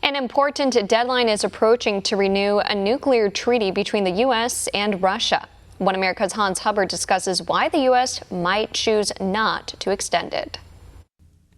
An important deadline is approaching to renew a nuclear treaty between the U.S. and Russia. One America's Hans Hubbard discusses why the U.S. might choose not to extend it.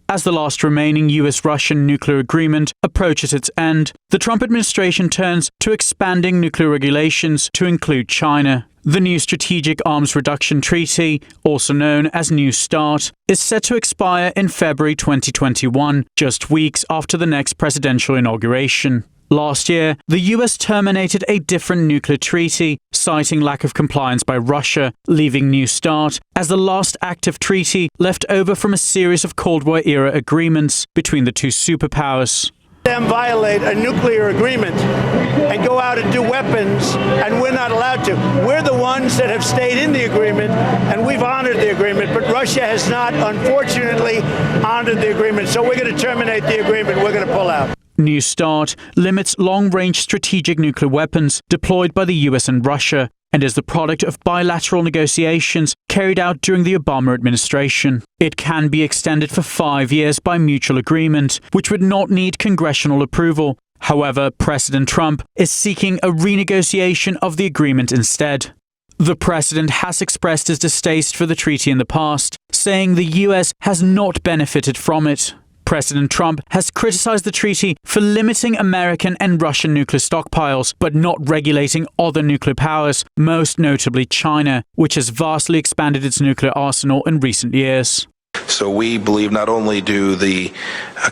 As the last remaining US-Russian nuclear agreement approaches its end, the Trump administration turns to expanding nuclear regulations to include China. The new Strategic Arms Reduction Treaty, also known as New START, is set to expire in February 2021, just weeks after the next presidential inauguration. Last year, the US terminated a different nuclear treaty, citing lack of compliance by Russia, leaving New START as the last active treaty left over from a series of Cold War-era agreements between the two superpowers. Them violate a nuclear agreement and go out and do weapons, and we're not allowed to. We're the ones that have stayed in the agreement, and we've honored the agreement, but Russia has not, unfortunately, honored the agreement. So we're going to terminate the agreement. We're going to pull out. New START limits long-range strategic nuclear weapons deployed by the US and Russia and is the product of bilateral negotiations carried out during the Obama administration. It can be extended for 5 years by mutual agreement, which would not need congressional approval. However, President Trump is seeking a renegotiation of the agreement instead. The president has expressed his distaste for the treaty in the past, saying the US has not benefited from it. President Trump has criticized the treaty for limiting American and Russian nuclear stockpiles, but not regulating other nuclear powers, most notably China, which has vastly expanded its nuclear arsenal in recent years. So we believe not only do the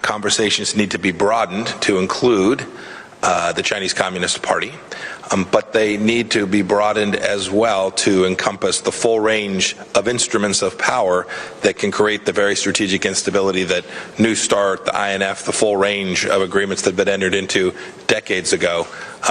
conversations need to be broadened to include the Chinese Communist Party, but they need to be broadened as well to encompass the full range of instruments of power that can create the very strategic instability that New START, the INF, the full range of agreements that had been entered into decades ago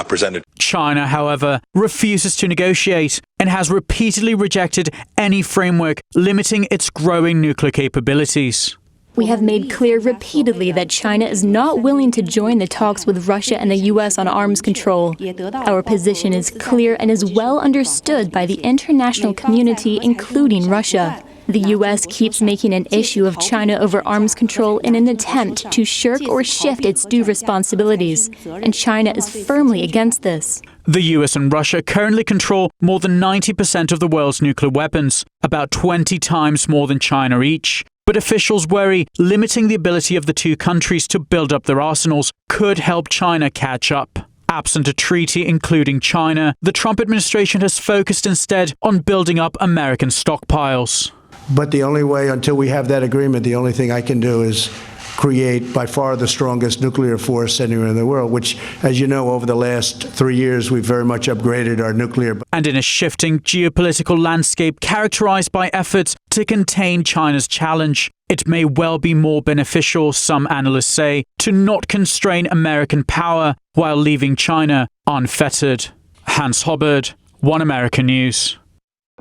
presented. China, however, refuses to negotiate and has repeatedly rejected any framework limiting its growing nuclear capabilities. We have made clear repeatedly that China is not willing to join the talks with Russia and the U.S. on arms control. Our position is clear and is well understood by the international community, including Russia. The U.S. keeps making an issue of China over arms control in an attempt to shirk or shift its due responsibilities, and China is firmly against this. The US and Russia currently control more than 90% of the world's nuclear weapons, about 20 times more than China each. But officials worry limiting the ability of the two countries to build up their arsenals could help China catch up. Absent a treaty including China, the Trump administration has focused instead on building up American stockpiles. But the only way, until we have that agreement, the only thing I can do is create by far the strongest nuclear force anywhere in the world, which, as you know, over the last 3 years, we've very much upgraded our nuclear. And in a shifting geopolitical landscape characterized by efforts to contain China's challenge, it may well be more beneficial, some analysts say, to not constrain American power while leaving China unfettered. Hans Hubbard, One America News.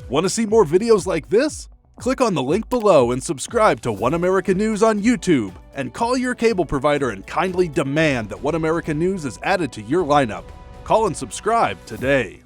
Want to see more videos like this? Click on the link below and subscribe to One America News on YouTube, and call your cable provider and kindly demand that One America News is added to your lineup. Call and subscribe today.